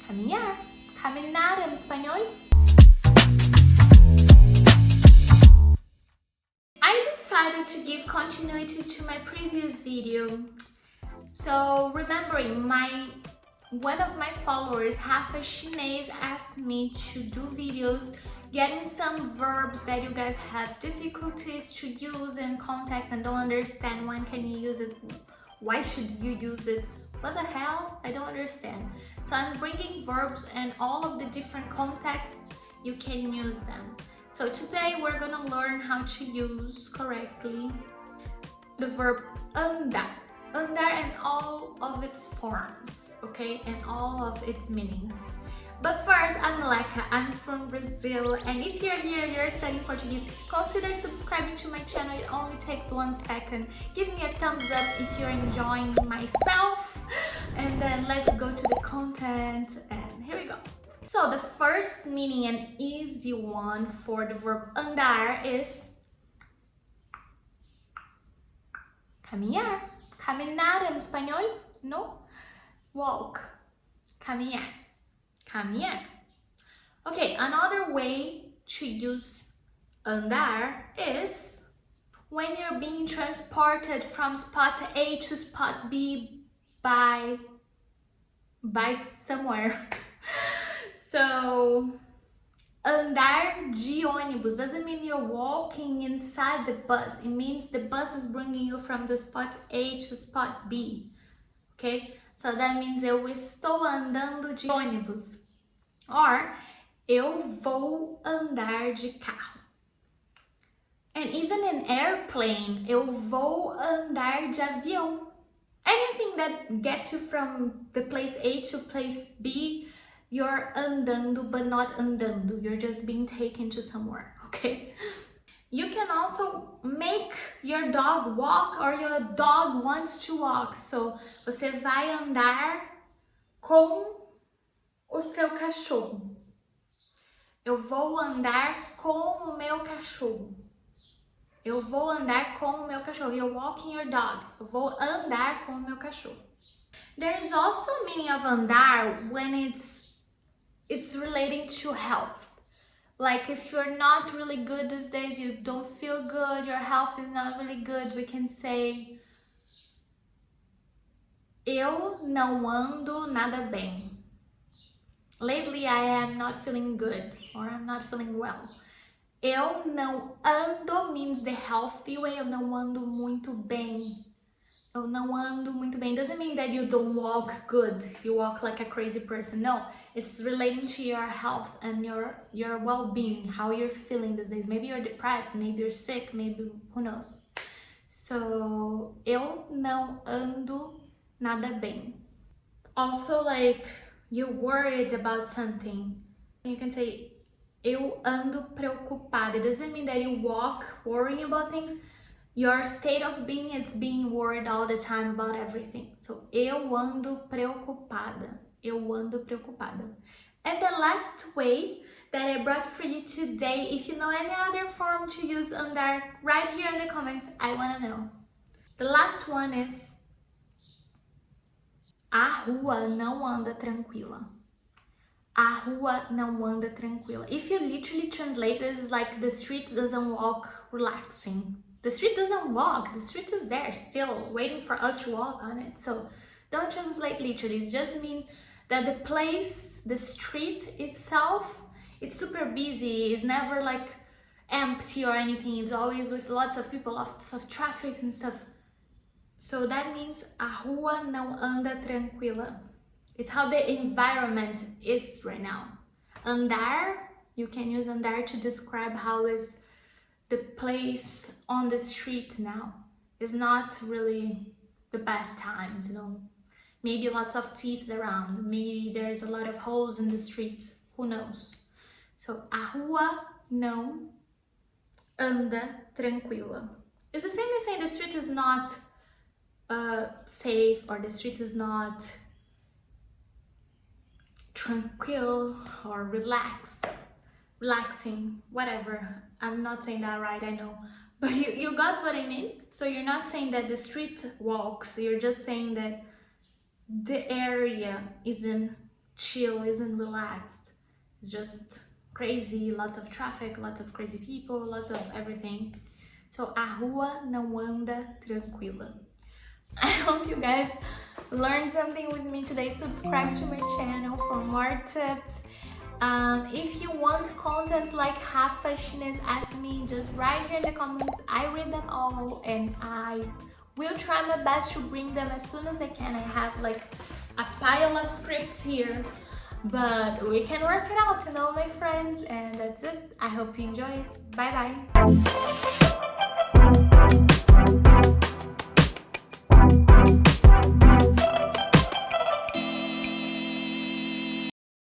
caminhar, caminar em espanhol. I decided to give continuity to my previous video. So remembering one of my followers, Rafa Chinês, asked me to do videos getting some verbs that you guys have difficulties to use in context and don't understand. When can you use it? Why should you use it? What the hell? I don't understand. So I'm bringing verbs and all of the different contexts you can use them. So today we're gonna learn how to use correctly the verb andar. Andar and all of its forms, okay? And all of its meanings. But first, I'm Leca, I'm from Brazil, and if you're here, you're studying Portuguese, consider subscribing to my channel. It only takes 1 second. Give me a thumbs up if you're enjoying myself, and then let's go to the content, and here we go. So the first meaning, an easy one for the verb andar, is caminhar. Caminar em espanhol? No. Walk. Caminhar. Caminhar. Okay, another way to use andar is when you're being transported from spot A to spot B by somewhere. So, andar de ônibus doesn't mean you're walking inside the bus. It means the bus is bringing you from the spot A to spot B. Okay? So that means eu estou andando de ônibus. Or, eu vou andar de carro. And even in airplane, eu vou andar de avião. Anything that gets you from the place A to place B, you're andando, but not andando. You're just being taken to somewhere, okay? You can also make your dog walk, or your dog wants to walk. So, você vai andar com o seu cachorro. Eu vou andar com o meu cachorro. Eu vou andar com o meu cachorro. You're walking your dog. Eu vou andar com o meu cachorro. There is also a meaning of andar when it's relating to health. Like if you're not really good these days, you don't feel good, your health is not really good, we can say eu não ando nada bem. Lately I am not feeling good, or I'm not feeling well. Eu não ando means the healthy way. Eu não ando muito bem. Eu não ando muito bem doesn't mean that you don't walk good, you walk like a crazy person. No, it's relating to your health and your well-being, how you're feeling these days. Maybe you're depressed, maybe you're sick, maybe who knows. So, eu não ando nada bem. Also, like, you're worried about something. You can say, eu ando preocupada. It doesn't mean that you walk worrying about things. Your state of being, it's being worried all the time about everything. So, eu ando preocupada. Eu ando preocupada. And the last way that I brought for you today, if you know any other form to use andar, write here in the comments. I want to know. The last one is a rua não anda tranquila. A rua não anda tranquila. If you literally translate this, it's like the street doesn't walk relaxing. The street doesn't walk, the street is there still waiting for us to walk on it. So don't translate literally, it just means that the place, the street itself, it's super busy, it's never like empty or anything, it's always with lots of people, lots of traffic and stuff. So that means a rua não anda tranquila. It's how the environment is right now. Andar, you can use andar to describe how is the place on the street now. Is not really the best times, you know. Maybe lots of thieves around. Maybe there's a lot of holes in the street. Who knows? So, a rua não anda tranquila. It's the same as saying the street is not safe, or the street is not tranquil or relaxing, whatever. I'm not saying that right, I know, but you got what I mean. So you're not saying that the street walks, you're just saying that the area isn't chill, isn't relaxed. It's just crazy, lots of traffic, lots of crazy people, lots of everything. So, a rua não anda tranquila. I hope you guys learned something with me today. Subscribe to my channel for more tips. If you want contents like Rafashness, ask me, just write here in the comments. I read them all and I will try my best to bring them as soon as I can. I have like a pile of scripts here, but we can work it out, you know, my friends. And that's it. I hope you enjoy it. Bye bye.